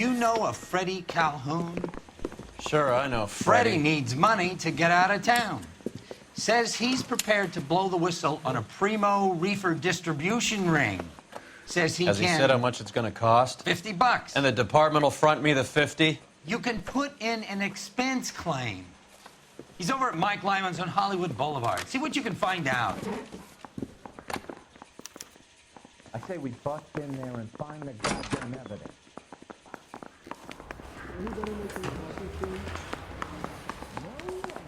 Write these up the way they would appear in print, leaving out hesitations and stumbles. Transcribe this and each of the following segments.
you know a Freddie Calhoun? Sure, I know Freddie needs money to get out of town. Says he's prepared to blow the whistle on a primo Reefer distribution ring. Says Has he said how much it's going to cost? $50. And the department will front me the 50? You can put in an expense claim. He's over at Mike Lyman's on Hollywood Boulevard. See what you can find out. I say we bust in there and find the goddamn evidence.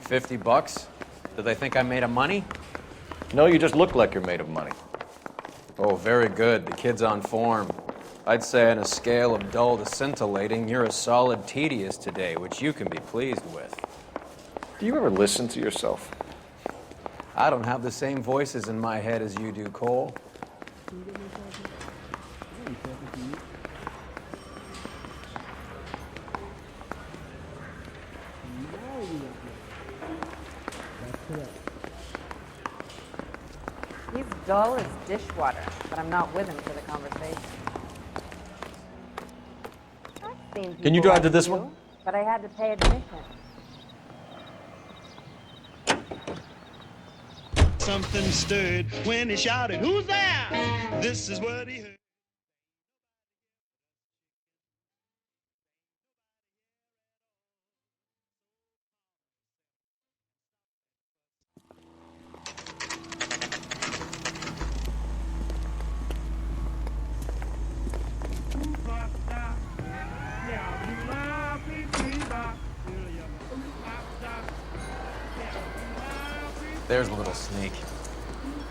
$50? Do they think I'm made of money? No, you just look like you're made of money. Oh, very good. The kid's on form. I'd say on a scale of dull to scintillating, you're a solid tedious today, which you can be pleased with. Do you ever listen to yourself? I don't have the same voices in my head as you do, Cole. He's dull as dishwater, but I'm not with him for the conversation. Can you drive to this one? But I had to pay admission. Something stirred when he shouted, "Who's there?" This is what he heard. There's a little sneak.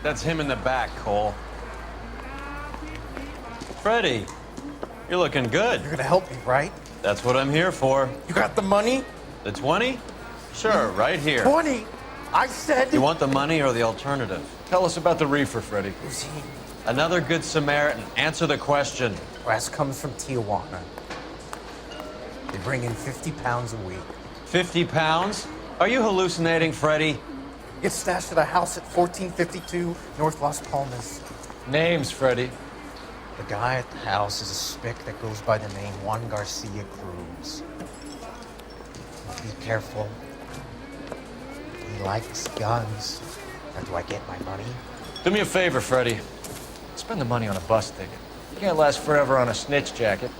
That's him in the back, Cole. Freddie, you're looking good. You're gonna help me, right? That's what I'm here for. You got the money? The 20? Sure, right here. 20? I said... You want the money or the alternative? Tell us about the Reefer, Freddie. Who's he? Another good Samaritan. Answer the question. Brass comes from Tijuana. They bring in 50 pounds a week. 50 pounds? Are you hallucinating, Freddie? Gets stashed at a house at 1452 North Las Palmas. Names, Freddie. The guy at the house is a spick that goes by the name Juan Garcia Cruz. Be careful. He likes guns. Now, do I get my money? Do me a favor, Freddie. Spend the money on a bus ticket. You can't last forever on a snitch jacket.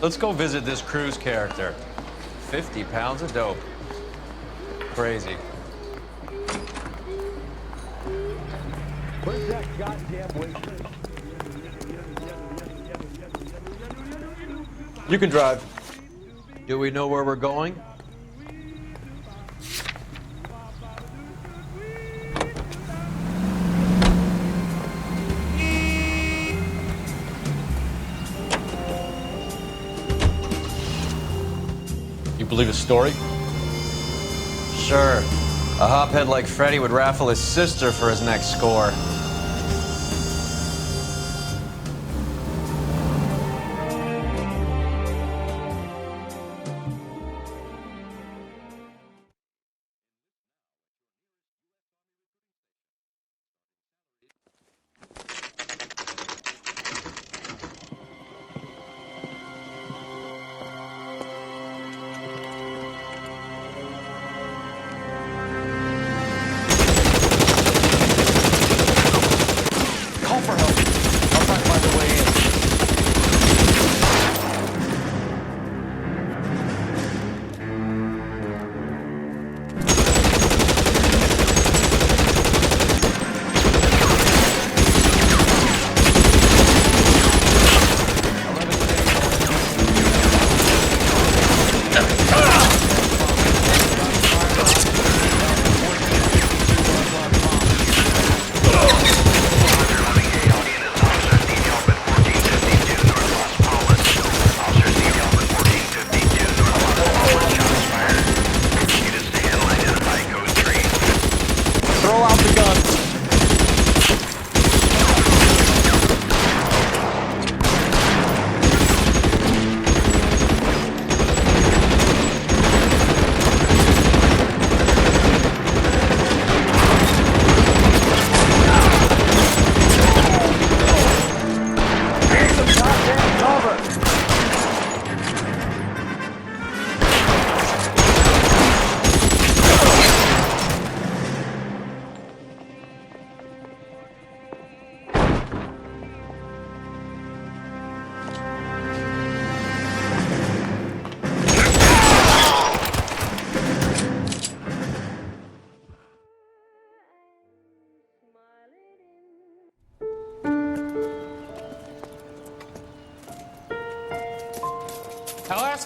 Let's go visit this Cruz character. 50 pounds of dope. Crazy. Where's that goddamn waitress? You can drive. Do we know where we're going? You believe his story? Sure. A hophead like Freddie would raffle his sister for his next score.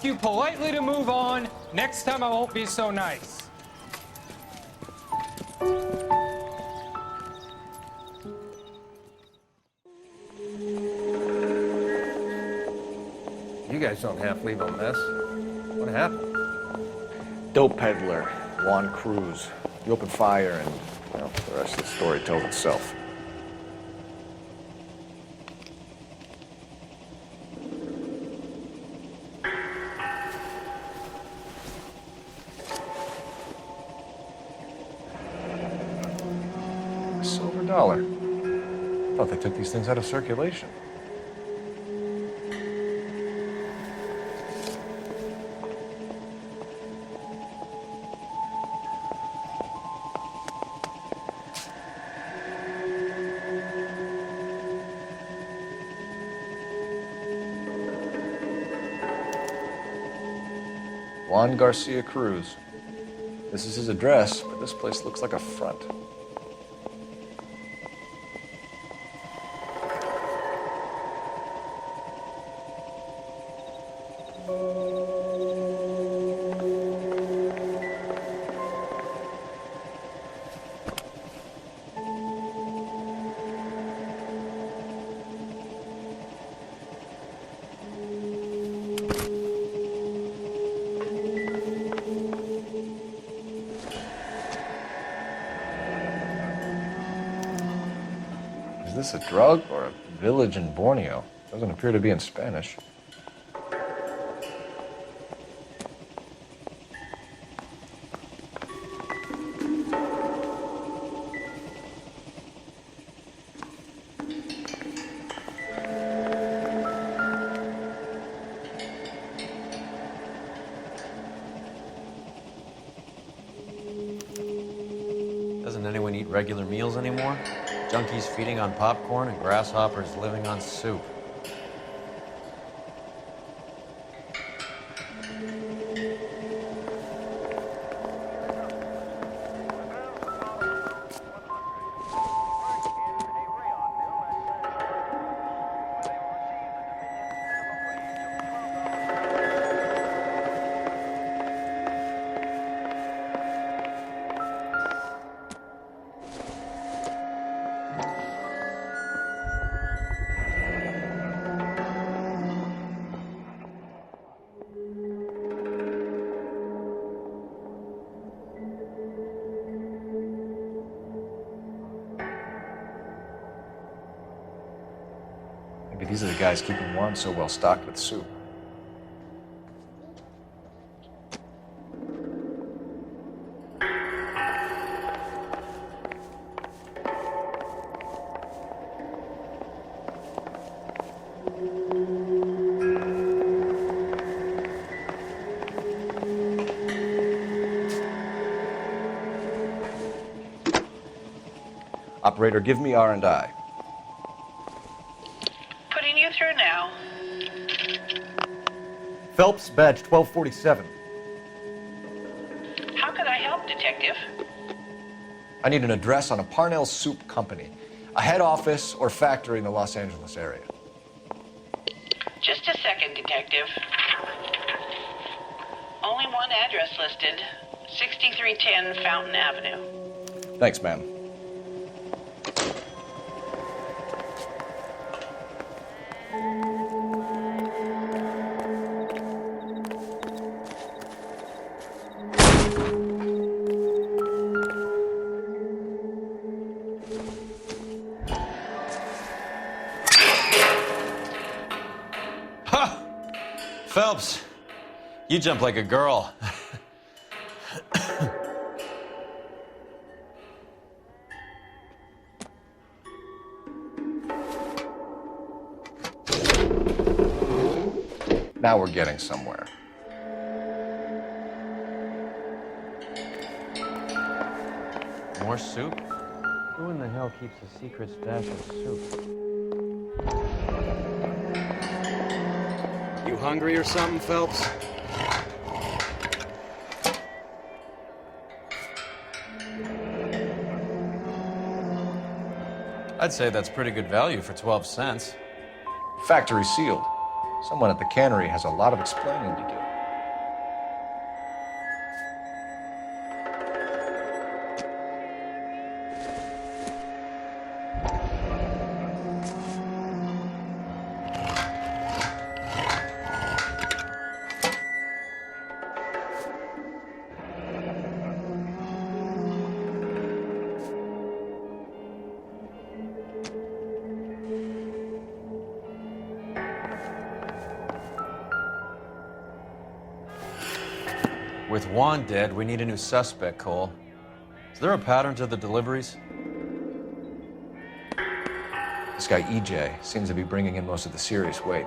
ask you politely to move on. Next time I won't be so nice. You guys don't half leave a mess. What happened? Dope peddler, Juan Cruz. You open fire and, well, the rest of the story tells itself. A silver dollar. Thought they took these things out of circulation. Juan Garcia Cruz. This is his address, but this place looks like a front. Is this a drug or a village in Borneo? Doesn't appear to be in Spanish. Doesn't anyone eat regular meals anymore? Junkies feeding on popcorn and grasshoppers living on soup. Maybe these are the guys keeping Juan so well stocked with soup. Operator, give me R&I. Putting you through now. Phelps, badge 1247. How could I help, Detective? I need an address on a Parnells soup company, a head office or factory in the Los Angeles area. Just a second, Detective. Only one address listed, 6310 Fountain Avenue. Thanks, ma'am. Phelps, you jump like a girl. Now we're getting somewhere. More soup? Who in the hell keeps a secret stash of soup? You hungry or something, Phelps? I'd say that's pretty good value for 12 cents. Factory sealed. Someone at the cannery has a lot of explaining to do. With Juan dead, we need a new suspect, Cole. Is there a pattern to the deliveries? This guy, EJ, seems to be bringing in most of the serious weight.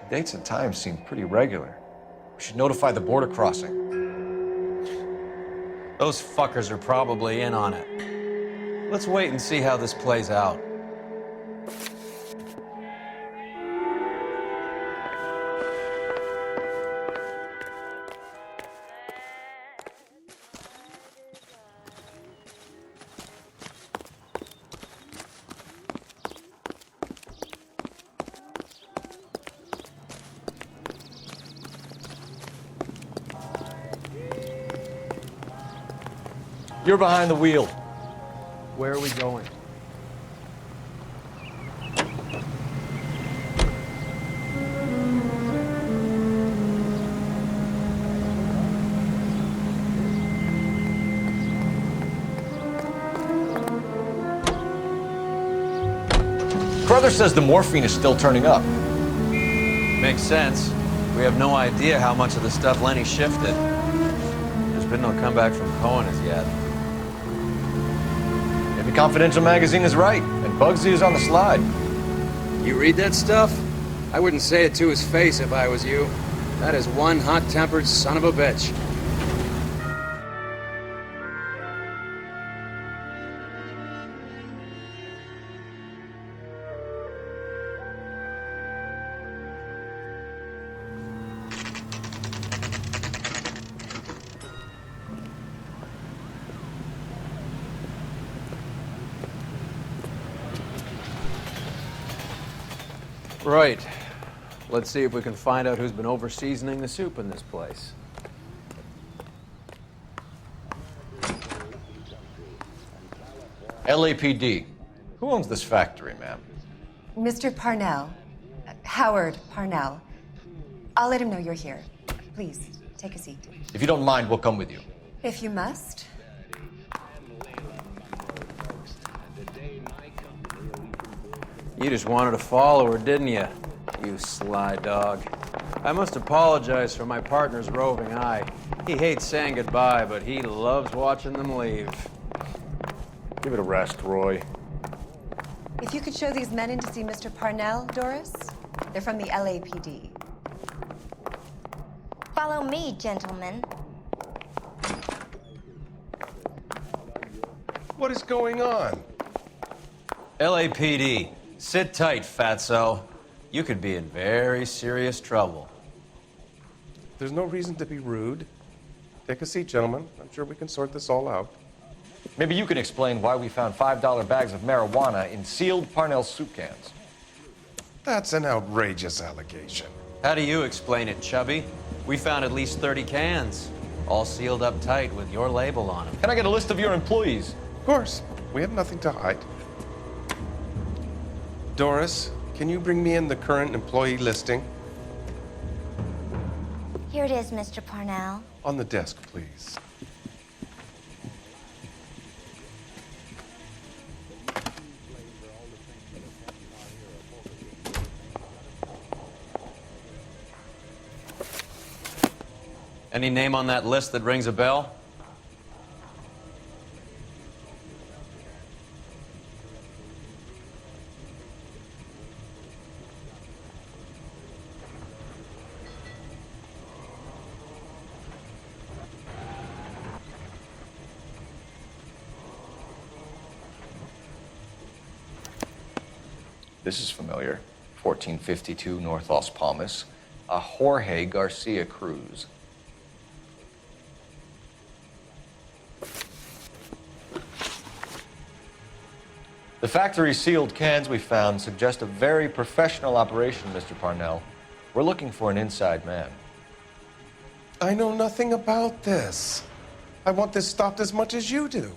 The dates and times seem pretty regular. We should notify the border crossing. Those fuckers are probably in on it. Let's wait and see how this plays out. You're behind the wheel. Where are we going? Crowther says the morphine is still turning up. Makes sense. We have no idea how much of the stuff Lenny shifted. There's been no comeback from Cohen as yet. Maybe Confidential magazine is right, and Bugsy is on the slide. You read that stuff? I wouldn't say it to his face if I was you. That is one hot-tempered son of a bitch. Right. Let's see if we can find out who's been over-seasoning the soup in this place. LAPD. Who owns this factory, ma'am? Mr. Parnell. Howard Parnell. I'll let him know you're here. Please, take a seat. If you don't mind, we'll come with you. If you must. You just wanted to follow her, didn't you? You sly dog. I must apologize for my partner's roving eye. He hates saying goodbye, but he loves watching them leave. Give it a rest, Roy. If you could show these men in to see Mr. Parnell, Doris. They're from the LAPD. Follow me, gentlemen. What is going on? LAPD. Sit tight, fatso. You could be in very serious trouble. There's no reason to be rude. Take a seat, gentlemen. I'm sure we can sort this all out. Maybe you can explain why we found $5 bags of marijuana in sealed Parnell's soup cans. That's an outrageous allegation. How do you explain it, Chubby? We found at least 30 cans, all sealed up tight with your label on them. Can I get a list of your employees? Of course. We have nothing to hide. Doris, can you bring me in the current employee listing? Here it is, Mr. Parnell. On the desk, please. Any name on that list that rings a bell? This is familiar. 1452 North Las Palmas. A Jorge Garcia Cruz. The factory sealed cans we found suggest a very professional operation, Mr. Parnell. We're looking for an inside man. I know nothing about this. I want this stopped as much as you do.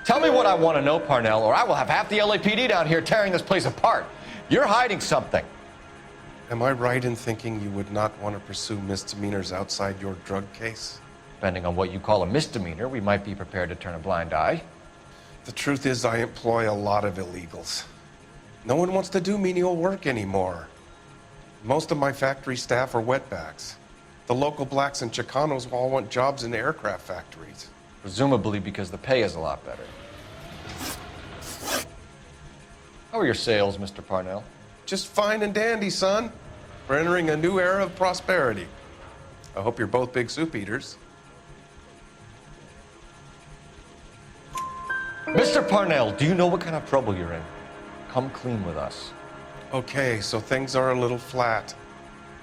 Tell me what I want to know, Parnell, or I will have half the LAPD down here tearing this place apart. You're hiding something. Am I right in thinking you would not want to pursue misdemeanors outside your drug case? Depending on what you call a misdemeanor, we might be prepared to turn a blind eye. The truth is, I employ a lot of illegals. No one wants to do menial work anymore. Most of my factory staff are wetbacks. The local blacks and Chicanos all want jobs in aircraft factories. Presumably because the pay is a lot better. How are your sales, Mr. Parnell? Just fine and dandy, son. We're entering a new era of prosperity. I hope you're both big soup eaters. Mr. Parnell, do you know what kind of trouble you're in? Come clean with us. Okay, so things are a little flat.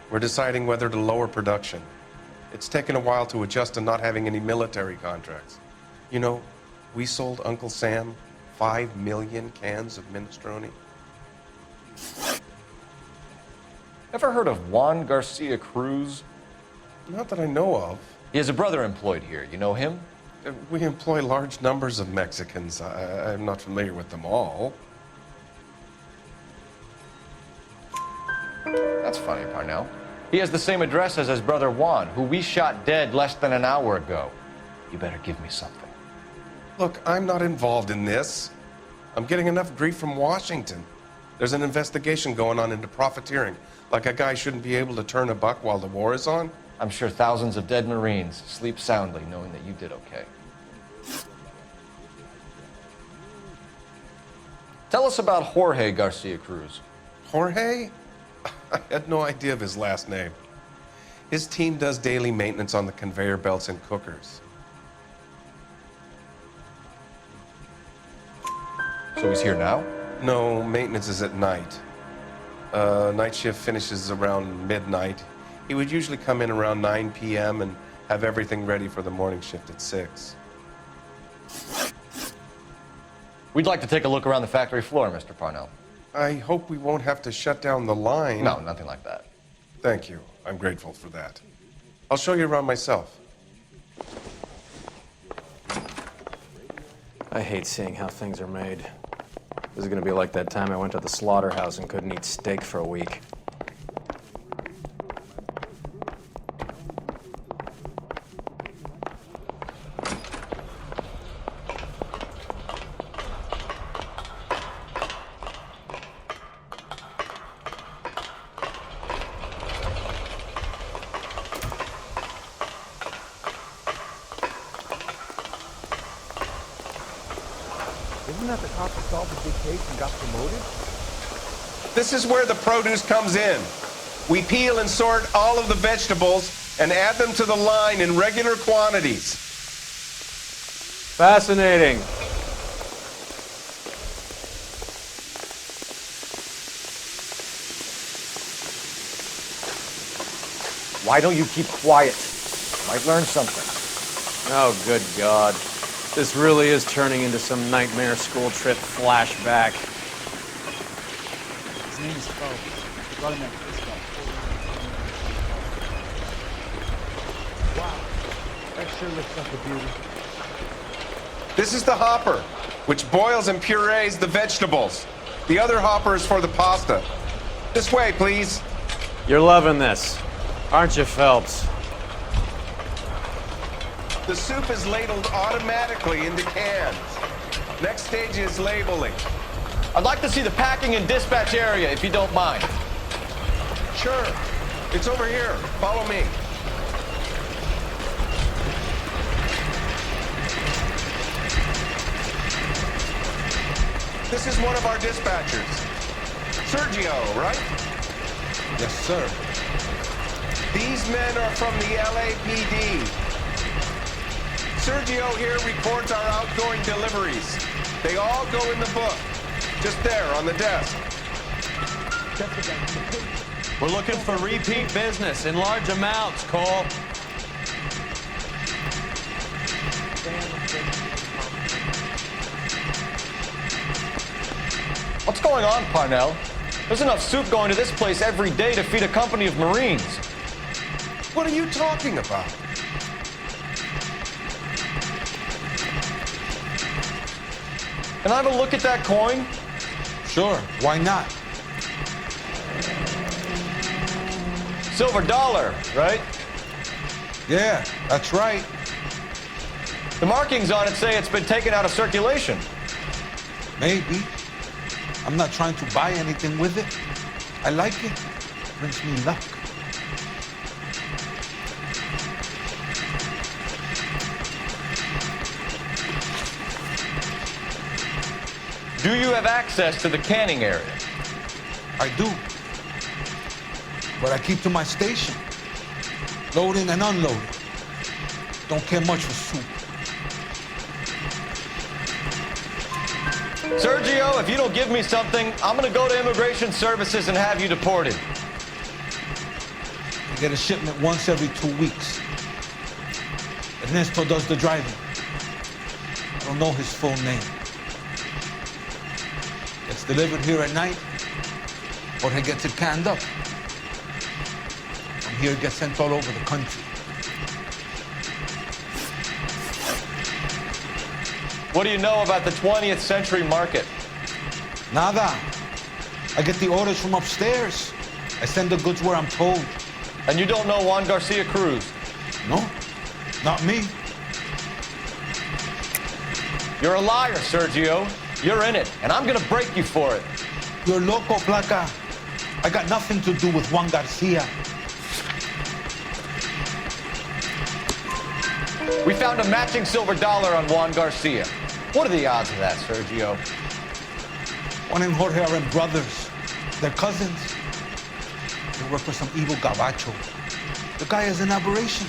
We're deciding whether to lower production. It's taken a while to adjust to not having any military contracts. You know, we sold Uncle Sam 5 million cans of minestrone. Ever heard of Juan Garcia Cruz? Not that I know of. He has a brother employed here. You know him? We employ large numbers of Mexicans. I'm not familiar with them all. That's funny, Parnell. He has the same address as his brother Juan, who we shot dead less than an hour ago. You better give me something. Look, I'm not involved in this. I'm getting enough grief from Washington. There's an investigation going on into profiteering. Like a guy shouldn't be able to turn a buck while the war is on. I'm sure thousands of dead Marines sleep soundly knowing that you did okay. Tell us about Jorge Garcia Cruz. Jorge? I had no idea of his last name. His team does daily maintenance on the conveyor belts and cookers. So he's here now? No, maintenance is at night. Night shift finishes around midnight. He would usually come in around 9 p.m. and have everything ready for the morning shift at 6. We'd like to take a look around the factory floor, Mr. Parnell. I hope we won't have to shut down the line. No, nothing like that. Thank you. I'm grateful for that. I'll show you around myself. I hate seeing how things are made. This is gonna be like that time I went to the slaughterhouse and couldn't eat steak for a week. Isn't that the cop who solved the big case and got promoted? This is where the produce comes in. We peel and sort all of the vegetables and add them to the line in regular quantities. Fascinating. Why don't you keep quiet? Might learn something. Oh, good God. This really is turning into some nightmare school trip flashback. His name is Bo. We got him at Frisco. Wow. That sure looks like a beauty. This is the hopper, which boils and purees the vegetables. The other hopper is for the pasta. This way, please. You're loving this, aren't you, Phelps? The soup is ladled automatically into cans. Next stage is labeling. I'd like to see the packing and dispatch area, if you don't mind. Sure. It's over here. Follow me. This is one of our dispatchers. Sergio, right? Yes, sir. These men are from the LAPD. Sergio here records our outgoing deliveries. They all go in the book. Just there on the desk. We're looking for repeat business in large amounts, Cole. What's going on, Parnell? There's enough soup going to this place every day to feed a company of Marines. What are you talking about? Can I have a look at that coin? Sure, why not? Silver dollar, right? Yeah, that's right. The markings on it say it's been taken out of circulation. Maybe. I'm not trying to buy anything with it. I like it. Brings me luck. Do you have access to the canning area? I do. But I keep to my station. Loading and unloading. Don't care much for soup. Sergio, if you don't give me something, I'm gonna go to Immigration Services and have you deported. I get a shipment once every 2 weeks. Ernesto does the driving. I don't know his full name. It's delivered here at night, or he gets it canned up. From here, it gets sent all over the country. What do you know about the 20th Century Market? Nada. I get the orders from upstairs. I send the goods where I'm told. And you don't know Juan Garcia Cruz? No, not me. You're a liar, Sergio. You're in it, and I'm gonna break you for it. You're loco, Placa. I got nothing to do with Juan Garcia. We found a matching silver dollar on Juan Garcia. What are the odds of that, Sergio? Juan and Jorge are brothers. They're cousins. They work for some evil gabacho. The guy is an aberration.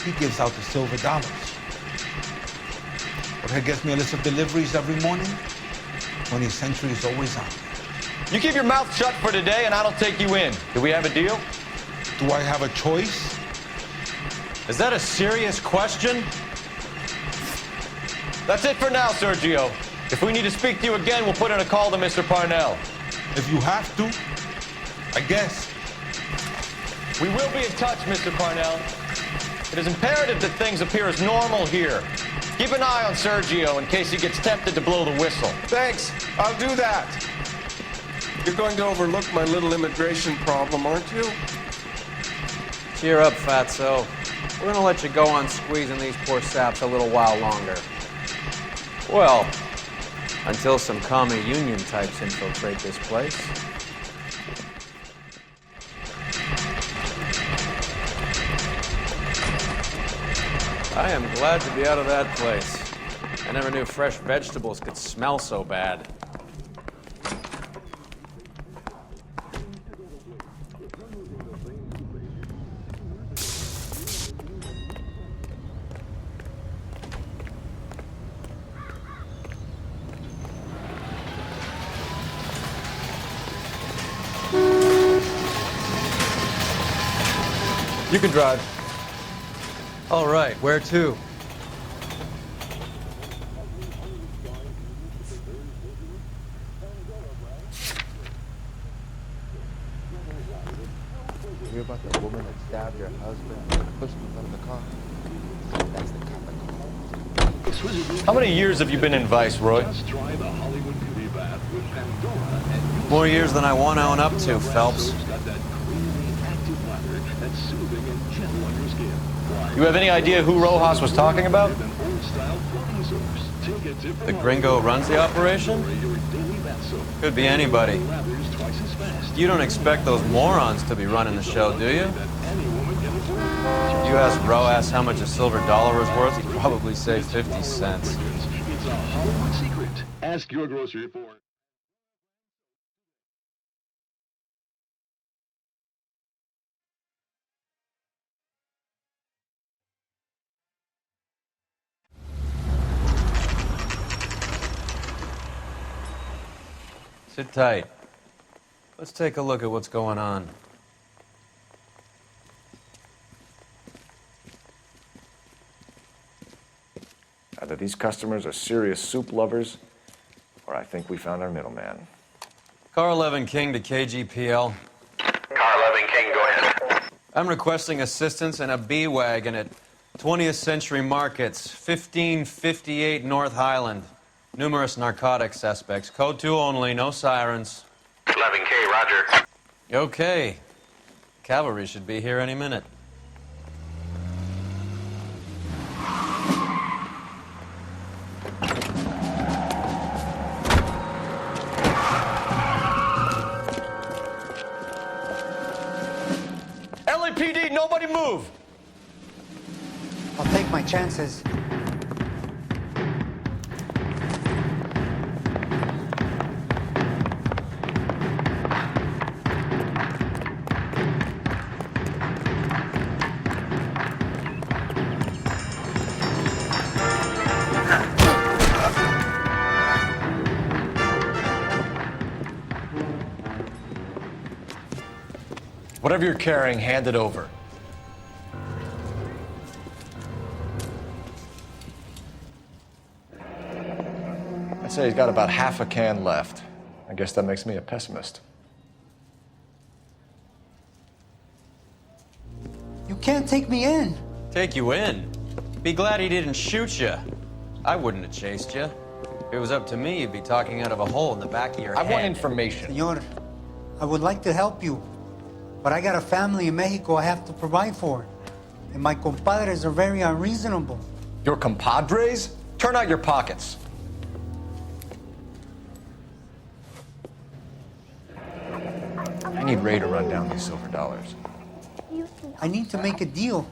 He gives out the silver dollars. Jorge gets me a list of deliveries every morning. 20th Century is always on. You keep your mouth shut for today, and I don't take you in. Do we have a deal? Do I have a choice? Is that a serious question? That's it for now, Sergio. If we need to speak to you again, we'll put in a call to Mr. Parnell. If you have to, I guess. We will be in touch, Mr. Parnell. It is imperative that things appear as normal here. Keep an eye on Sergio in case he gets tempted to blow the whistle. Thanks. I'll do that. You're going to overlook my little immigration problem, aren't you? Cheer up, fatso. We're gonna let you go on squeezing these poor saps a little while longer. Well, until some commie union types infiltrate this place. I am glad to be out of that place. I never knew fresh vegetables could smell so bad. You can drive. All right, where to? You hear about the woman that stabbed her husband and pushed him out of the car? That's the cop. How many years have you been in Vice, Roy? More years than I want to own up to, Phelps. You have any idea who Rojas was talking about? The gringo who runs the operation? Could be anybody. You don't expect those morons to be running the show, do you? If you ask Rojas how much a silver dollar was worth, he'd probably say 50 cents. It's a Hollywood secret. Ask your grocery for it. Sit tight. Let's take a look at what's going on. Either these customers are serious soup lovers, or I think we found our middleman. Car 11 King to KGPL. Car 11 King, go ahead. I'm requesting assistance in a B-Wagon at 20th Century Markets, 1558 North Highland. Numerous narcotic suspects. Code 2 only, no sirens. 11K, roger. Okay. Cavalry should be here any minute. LAPD, nobody move! I'll take my chances. Whatever you're carrying, hand it over. I'd say he's got about half a can left. I guess that makes me a pessimist. You can't take me in. Take you in? Be glad he didn't shoot you. I wouldn't have chased you. If it was up to me, you'd be talking out of a hole in the back of your head. I want information. Senor, I would like to help you, but I got a family in Mexico I have to provide for. And my compadres are very unreasonable. Your compadres? Turn out your pockets. I need Ray to run down these silver dollars. I need to make a deal.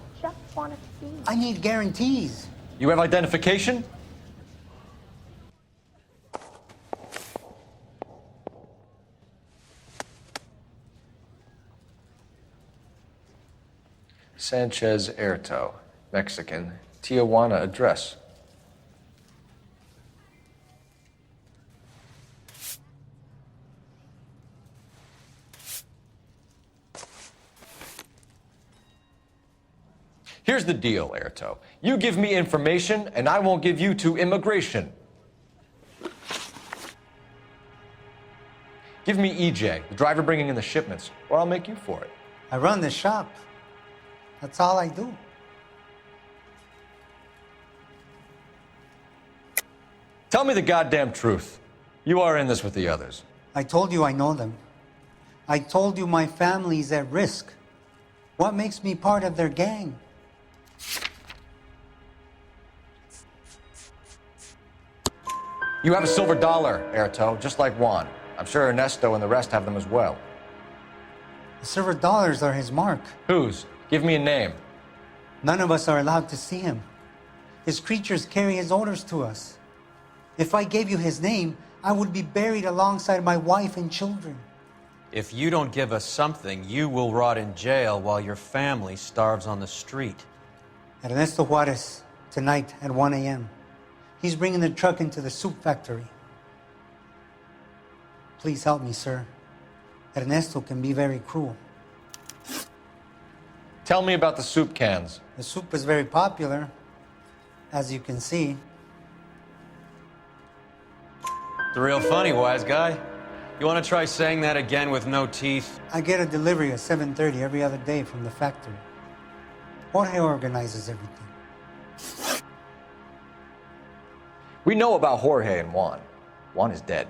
I need guarantees. You have identification? Sanchez Erto, Mexican, Tijuana address. Here's the deal, Erto. You give me information, and I won't give you to immigration. Give me EJ, the driver bringing in the shipments, or I'll make you for it. I run the shop. That's all I do. Tell me the goddamn truth. You are in this with the others. I told you I know them. I told you my family's at risk. What makes me part of their gang? You have a silver dollar, Erto, just like Juan. I'm sure Ernesto and the rest have them as well. The silver dollars are his mark. Whose? Give me a name. None of us are allowed to see him. His creatures carry his orders to us. If I gave you his name, I would be buried alongside my wife and children. If you don't give us something, you will rot in jail while your family starves on the street. Ernesto Juarez, tonight at 1 a.m. He's bringing the truck into the soup factory. Please help me, sir. Ernesto can be very cruel. Tell me about the soup cans. The soup is very popular, as you can see. It's real funny, wise guy. You want to try saying that again with no teeth? I get a delivery at 7:30 every other day from the factory. Jorge organizes everything. We know about Jorge and Juan. Juan is dead.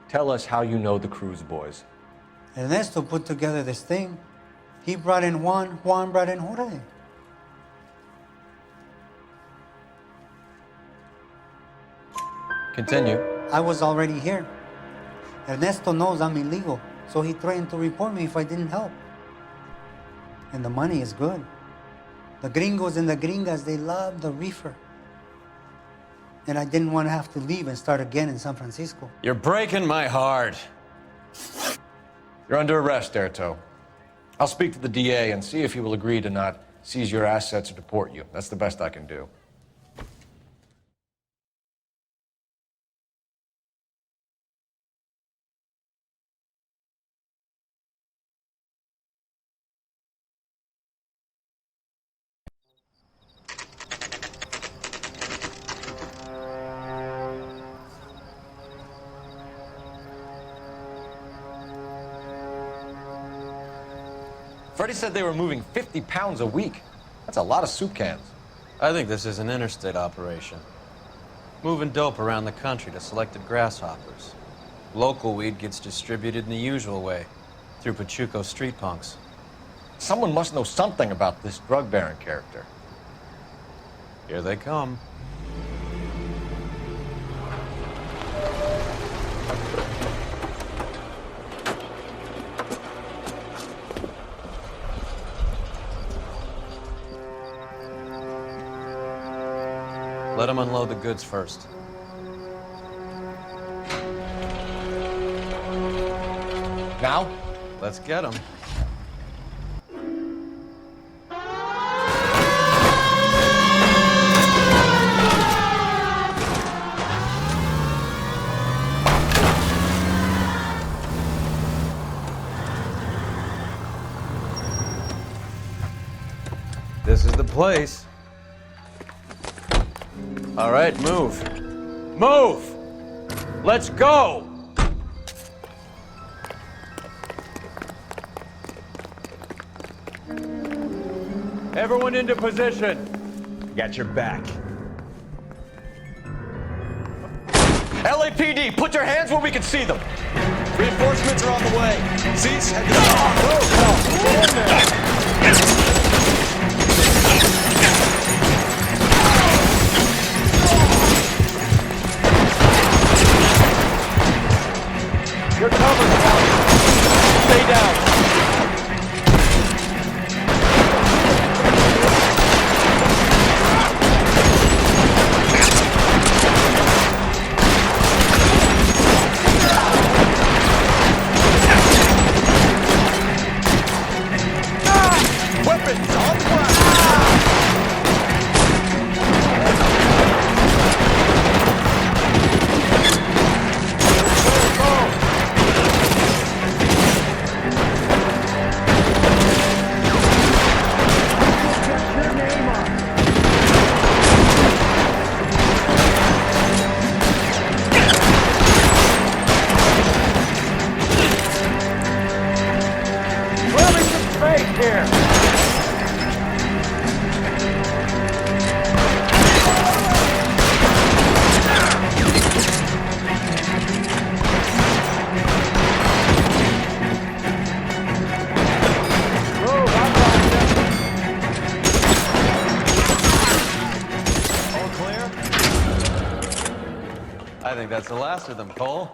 Tell us how you know the Cruz boys. Ernesto put together this thing. He brought in Juan, Juan brought in Jorge. Continue. I was already here. Ernesto knows I'm illegal, so he threatened to report me if I didn't help. And the money is good. The gringos and the gringas, they love the reefer. And I didn't want to have to leave and start again in San Francisco. You're breaking my heart. You're under arrest, Erto. I'll speak to the DA and see if he will agree to not seize your assets or deport you. That's the best I can do. Freddie said they were moving 50 pounds a week. That's a lot of soup cans. I think this is an interstate operation. Moving dope around the country to selected grasshoppers. Local weed gets distributed in the usual way, through Pachuco street punks. Someone must know something about this drug baron character. Here they come. Let them unload the goods first. Now? Let's get them. This is the place. All right, move. Move! Let's go! Everyone into position. Got your back. LAPD, put your hands where we can see them. Reinforcements are on the way. Cease, head to the Get in there. You're covered, pal. Stay down. Weapons on the ground. I think that's the last of them, Cole.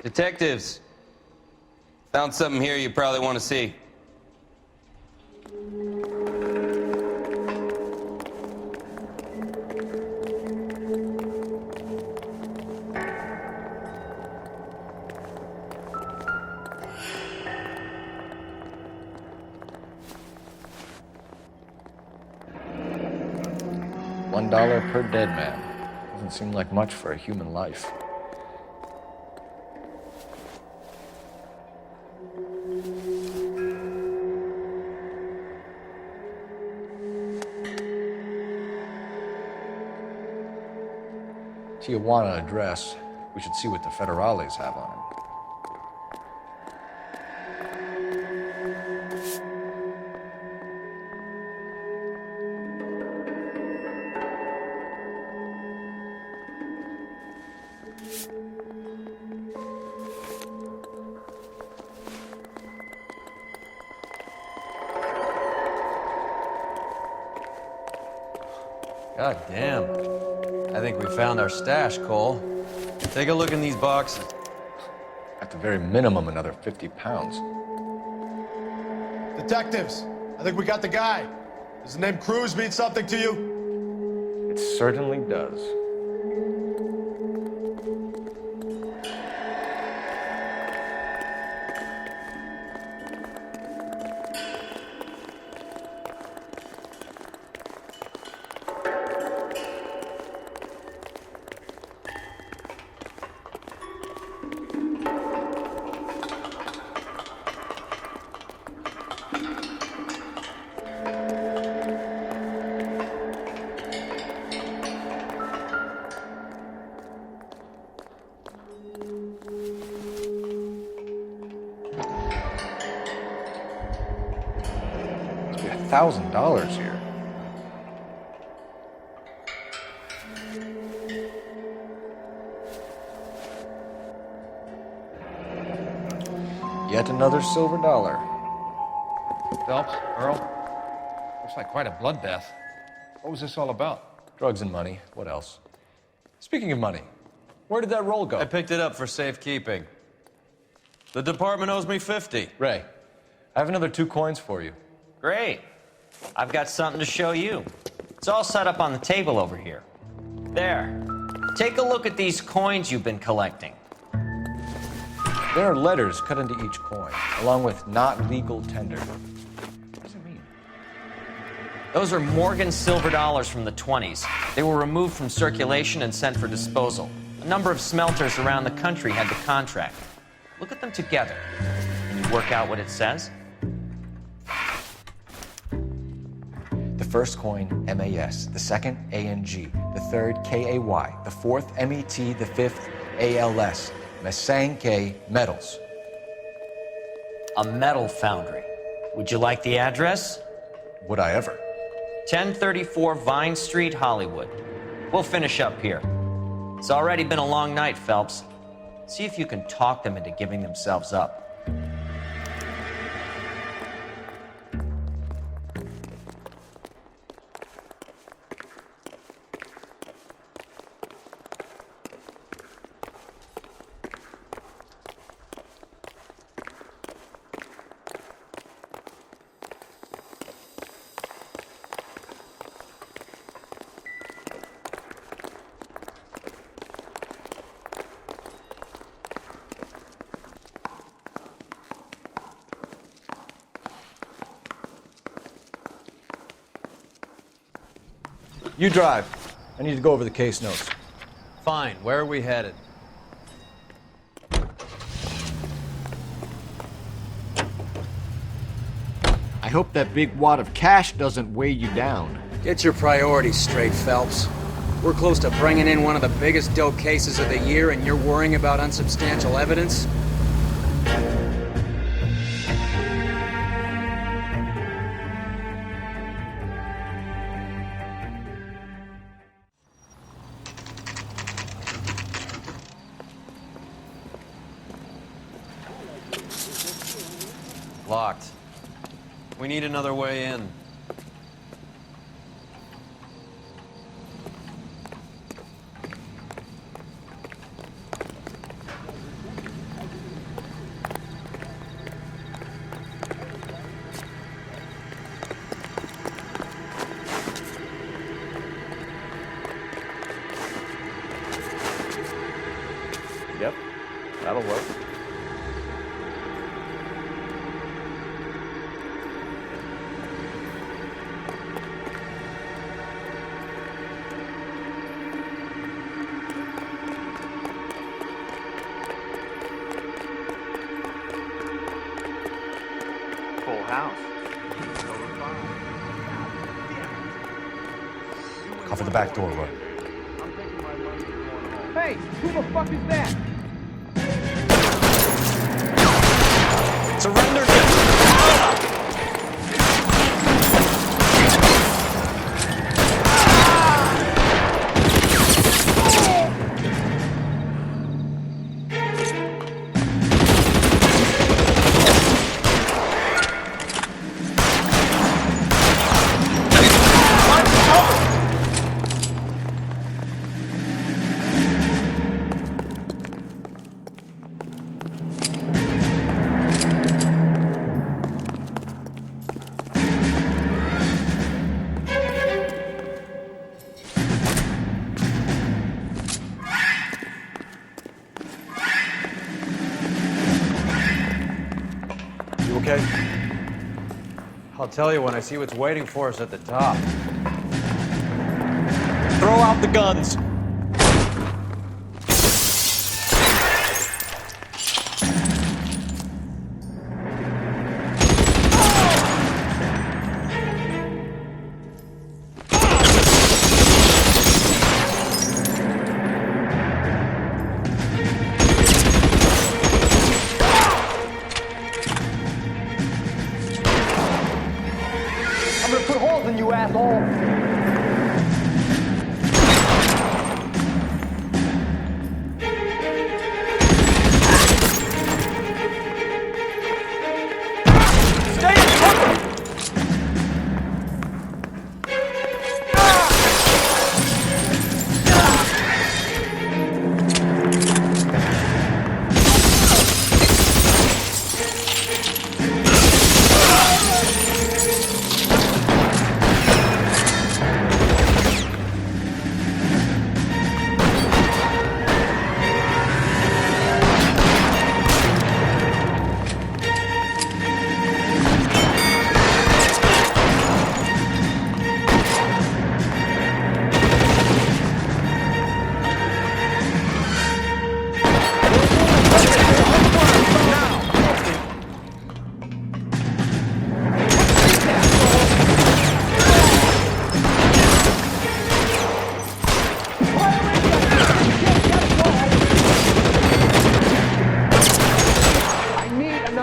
Detectives, found something here you probably want to see. $1 per dead man. Doesn't seem like much for a human life. Tijuana address. We should see what the federales have on him. God damn. I think we found our stash, Cole. Take a look in these boxes. At the very minimum, another 50 pounds. Detectives, I think we got the guy. Does the name Cruz mean something to you? It certainly does. $1,000 here. Yet another silver dollar. Phelps, Earl, looks like quite a bloodbath. What was this all about? Drugs and money. What else? Speaking of money, where did that roll go? I picked it up for safekeeping. The department owes me 50. Ray, I have another 2 coins for you. Great. I've got something to show you. It's all set up on the table over here. There. Take a look at these coins you've been collecting. There are letters cut into each coin, along with not legal tender. What does it mean? Those are Morgan silver dollars from the 20s. They were removed from circulation and sent for disposal. A number of smelters around the country had the contract. Look at them together. Can you work out what it says? The first coin, MAS. The second, ANG. The third, KAY. The fourth, MET. The fifth, ALS. Masangkay Metals. A metal foundry. Would you like the address? Would I ever? 1034 Vine Street, Hollywood. We'll finish up here. It's already been a long night, Phelps. See if you can talk them into giving themselves up. You drive. I need to go over the case notes. Fine. Where are we headed? I hope that big wad of cash doesn't weigh you down. Get your priorities straight, Phelps. We're close to bringing in one of the biggest dope cases of the year, and you're worrying about unsubstantial evidence? Locked. We need another way in. Yep, that'll work. Full house. Cover the back door, Roy. Hey, who the fuck is that? Surrender! Okay? I'll tell you when I see what's waiting for us at the top. Throw out the guns!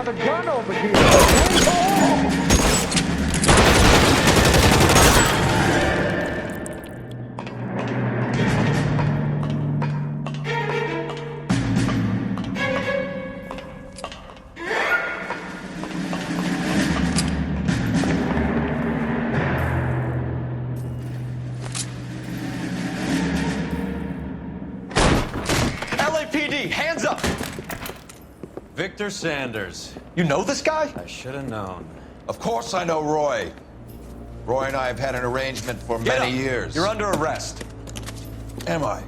another gun over here. Hands up! Victor Sanders. You know this guy? I should have known. Of course I know Roy. Roy and I have had an arrangement for many years. You're under arrest. Am I?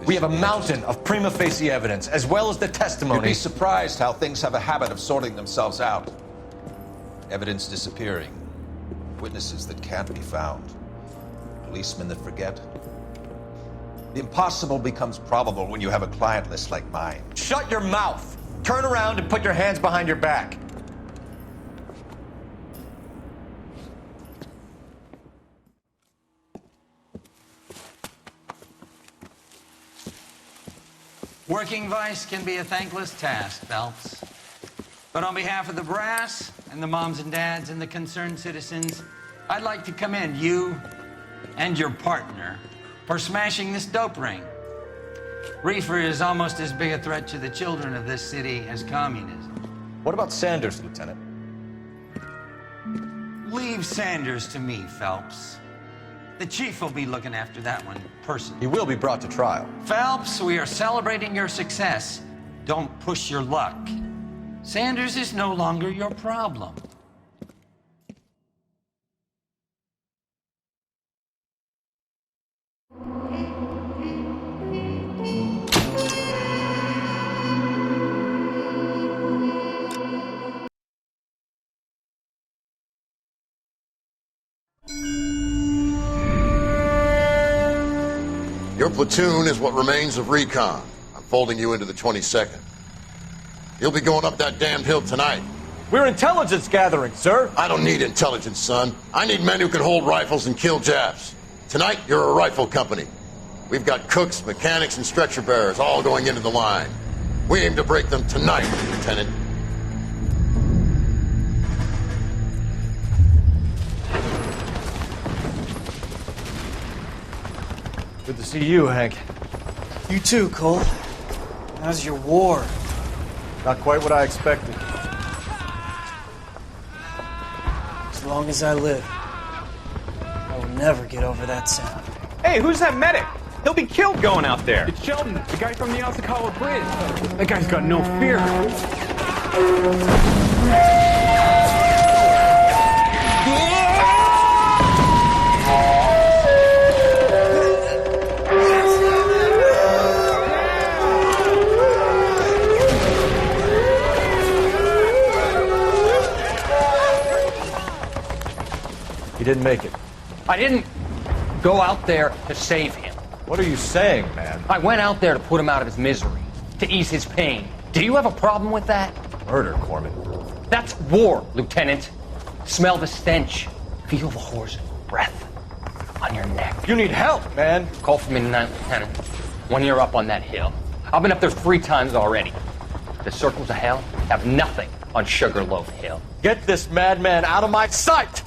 We have a mountain of prima facie evidence, as well as the testimony. You'd be surprised how things have a habit of sorting themselves out. Evidence disappearing. Witnesses that can't be found. Policemen that forget. The impossible becomes probable when you have a client list like mine. Shut your mouth! Turn around and put your hands behind your back. Working vice can be a thankless task, Phelps. But on behalf of the brass and the moms and dads and the concerned citizens, I'd like to commend you and your partner for smashing this dope ring. Reefer is almost as big a threat to the children of this city as communism. What about Sanders, Lieutenant? Leave Sanders to me, Phelps. The chief will be looking after that one personally. He will be brought to trial. Phelps, we are celebrating your success. Don't push your luck. Sanders is no longer your problem. Your platoon is what remains of recon. I'm folding you into the 22nd. You'll be going up that damned hill tonight. We're intelligence gathering, sir. I don't need intelligence, son. I need men who can hold rifles and kill Japs. Tonight, you're a rifle company. We've got cooks, mechanics, and stretcher bearers all going into the line. We aim to break them tonight, Lieutenant. Good to see you, Hank. You too, Cole. How's your war? Not quite what I expected. As long as I live, I will never get over that sound. Hey, who's that medic? He'll be killed going out there. It's Sheldon, the guy from the Kosyakovое Bridge. That guy's got no fear. He didn't make it. I didn't go out there to save him. What are you saying, man? I went out there to put him out of his misery, to ease his pain. Do you have a problem with that? Murder, Corman. That's war, Lieutenant. Smell the stench. Feel the horse's breath on your neck. You need help, man. Call for me tonight, Lieutenant. When you're up on that hill. I've been up there 3 times already. The circles of hell have nothing on Sugarloaf Hill. Get this madman out of my sight!